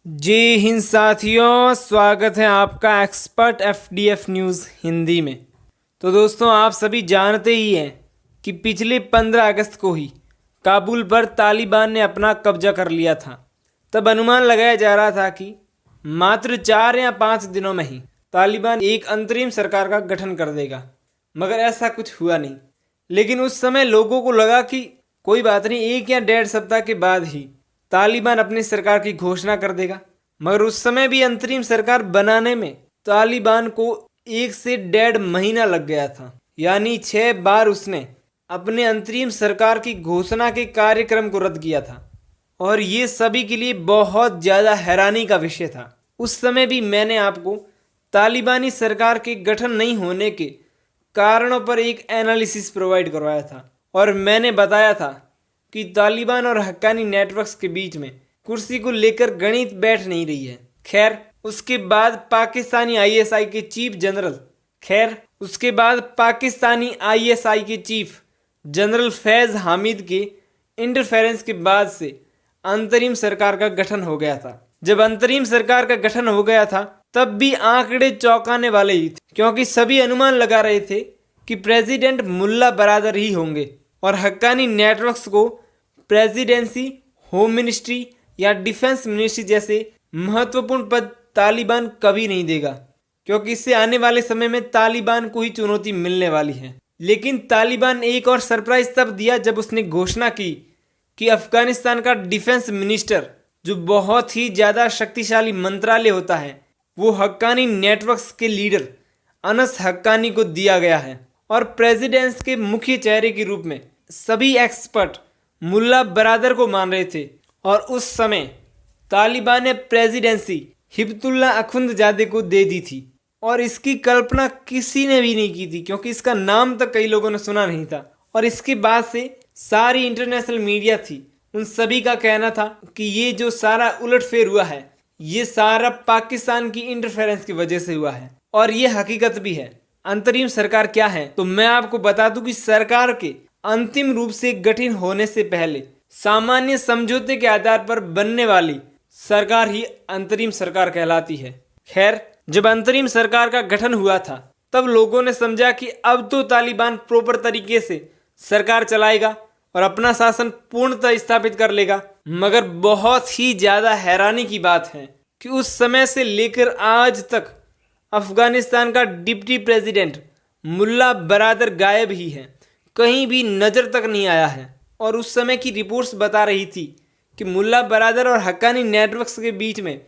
जय हिंद साथियों, स्वागत है आपका एक्सपर्ट एफडीएफ न्यूज़ हिंदी में। तो दोस्तों, आप सभी जानते ही हैं कि पिछले 15 अगस्त को ही काबुल पर तालिबान ने अपना कब्जा कर लिया था। तब अनुमान लगाया जा रहा था कि मात्र 4 या 5 दिनों में ही तालिबान एक अंतरिम सरकार का गठन कर देगा, मगर ऐसा कुछ हुआ नहीं। लेकिन उस समय लोगों को लगा कि कोई बात नहीं, 1 या 1.5 सप्ताह के बाद ही तालिबान अपनी सरकार की घोषणा कर देगा। मगर उस समय भी अंतरिम सरकार बनाने में तालिबान को 1 से 1.5 महीना लग गया था। यानी 6 बार उसने अपने अंतरिम सरकार की घोषणा के कार्यक्रम को रद्द किया था। और ये सभी के लिए बहुत ज़्यादा हैरानी का विषय था। उस समय भी मैंने आपको तालिबानी सरकार के गठन नहीं होने के कारणों पर एक एनालिसिस प्रोवाइड करवाया था, और मैंने बताया था कि तालिबान और हक्कानी नेटवर्क्स के बीच में कुर्सी को लेकर गणित बैठ नहीं रही है। खैर, उसके बाद पाकिस्तानी आईएसआई के चीफ जनरल फैज़ हामिद के इंटरफेरेंस के बाद से अंतरिम सरकार का गठन हो गया था। जब अंतरिम सरकार का गठन हो गया था तब भी आंकड़े चौंकाने वाले ही थे, क्योंकि सभी अनुमान लगा रहे थे कि प्रेसिडेंट मुल्ला बरादर ही होंगे और हक्कानी नेटवर्क्स को प्रेसिडेंसी, होम मिनिस्ट्री या डिफेंस मिनिस्ट्री जैसे महत्वपूर्ण पद तालिबान कभी नहीं देगा, क्योंकि इससे आने वाले समय में तालिबान को ही चुनौती मिलने वाली है। लेकिन तालिबान एक और सरप्राइज तब दिया जब उसने घोषणा की कि अफगानिस्तान का डिफेंस मिनिस्टर, जो बहुत ही ज़्यादा शक्तिशाली मंत्रालय होता है, वो हक्कानी नेटवर्क्स के लीडर अनस हक्कानी को दिया गया है। और प्रेसिडेंस के मुख्य चेहरे के रूप में सभी एक्सपर्ट मुल्ला बरादर को मान रहे थे। और उस समय तालिबान ने प्रेसिडेंसी हिब्बतुल्लाह अखुंदजादे को दे दी थी, और इसकी कल्पना किसी ने भी नहीं की थी, क्योंकि इसका नाम तक कई लोगों ने सुना नहीं था। और इसके बाद से सारी इंटरनेशनल मीडिया थी, उन सभी का कहना था कि ये जो सारा उलटफेर हुआ है, ये सारा पाकिस्तान की इंटरफेरेंस की वजह से हुआ है। और ये हकीकत भी है। अंतरिम सरकार क्या है, तो मैं आपको बता दूं कि सरकार के अंतिम रूप से गठन होने से पहले सामान्य समझौते के आधार पर बनने वाली सरकार ही अंतरिम सरकार कहलाती है। खैर, जब अंतरिम सरकार का गठन हुआ था तब लोगों ने समझा कि अब तो तालिबान प्रॉपर तरीके से सरकार चलाएगा और अपना शासन पूर्णतः स्थापित कर लेगा। मगर बहुत ही ज़्यादा हैरानी की बात है कि उस समय से लेकर आज तक अफगानिस्तान का डिप्टी प्रेसिडेंट मुल्ला बरादर गायब ही है, कहीं भी नज़र तक नहीं आया है। और उस समय की रिपोर्ट्स बता रही थी कि मुल्ला बरादर और हक्कानी नेटवर्क्स के बीच में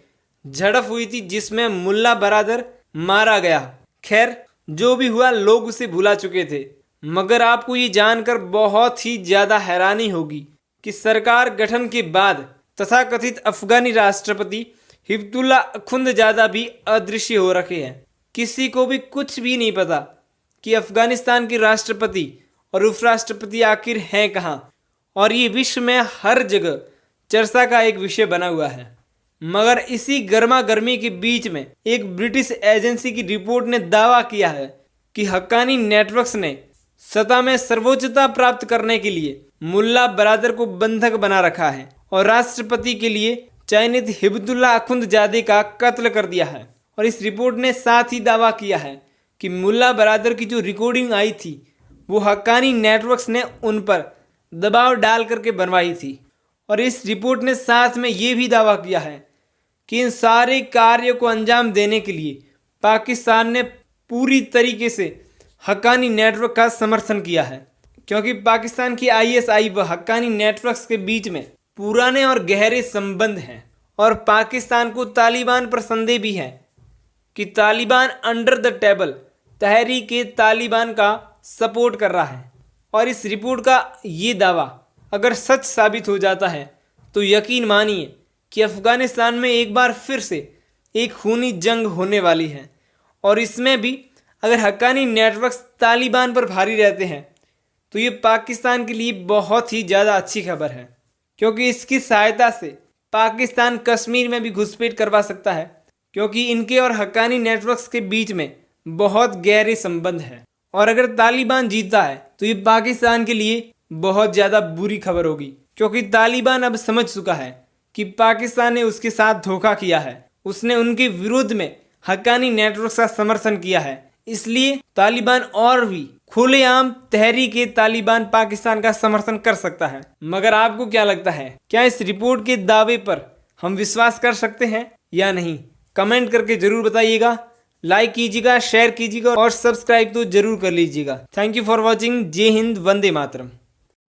झड़प हुई थी, जिसमें मुल्ला बरादर मारा गया। खैर, जो भी हुआ लोग उसे भुला चुके थे। मगर आपको ये जानकर बहुत ही ज़्यादा हैरानी होगी कि सरकार गठन के बाद तथाकथित अफगानी राष्ट्रपति हिब्बतुल्लाह अखुंदजादा भी अदृश्य हो रखे हैं। किसी को भी कुछ भी नहीं पता कि अफगानिस्तान के राष्ट्रपति और उपराष्ट्रपति आखिर हैं कहाँ, और ये विश्व में हर जगह चर्चा का एक विषय बना हुआ है। मगर इसी गर्मा गर्मी के बीच में एक ब्रिटिश एजेंसी की रिपोर्ट ने दावा किया है कि हक्कानी नेटवर्क्स ने सत्ता में सर्वोच्चता प्राप्त करने के लिए मुल्ला बरादर को बंधक बना रखा है और राष्ट्रपति के लिए चयनित हिब्बतुल्लाह अखुंदजादे का कत्ल कर दिया है। और इस रिपोर्ट ने साथ ही दावा किया है कि मुल्ला बरादर की जो रिकॉर्डिंग आई थी वो हक्कानी नेटवर्क्स ने उन पर दबाव डाल करके बनवाई थी। और इस रिपोर्ट ने साथ में ये भी दावा किया है कि इन सारे कार्यों को अंजाम देने के लिए पाकिस्तान ने पूरी तरीके से हक्कानी नेटवर्क का समर्थन किया है, क्योंकि पाकिस्तान की आईएसआई व हक्कानी नेटवर्क्स के बीच में पुराने और गहरे संबंध हैं। और पाकिस्तान को तालिबान पर संदेह भी है कि Taliban under the table Tehrik-e-Taliban का सपोर्ट कर रहा है। और इस रिपोर्ट का ये दावा अगर सच साबित हो जाता है तो यकीन मानिए कि अफगानिस्तान में एक बार फिर से एक खूनी जंग होने वाली है। और इसमें भी अगर हक्कानी नेटवर्क्स तालिबान पर भारी रहते हैं तो ये पाकिस्तान के लिए बहुत ही ज़्यादा अच्छी खबर है, क्योंकि इसकी सहायता से पाकिस्तान कश्मीर में भी घुसपैठ करवा सकता है, क्योंकि इनके और हक्कानी नेटवर्क्स के बीच में बहुत गहरे संबंध है। और अगर तालिबान जीतता है तो ये पाकिस्तान के लिए बहुत ज़्यादा बुरी खबर होगी, क्योंकि तालिबान अब समझ चुका है कि पाकिस्तान ने उसके साथ धोखा किया है। उसने उनके विरोध में हक्कानी नेटवर्क का समर्थन किया है। इसलिए तालिबान और भी खुलेआम तहरीक तालिबान पाकिस्तान का समर्थन कर सकता है। मगर आपको क्या लगता है, क्या इस रिपोर्ट के दावे पर हम विश्वास कर सकते हैं या नहीं? कमेंट करके जरूर बताइएगा। लाइक कीजिएगा, शेयर कीजिएगा और सब्सक्राइब तो जरूर कर लीजिएगा। Thank you for watching. जय हिंद, वंदे मातरम।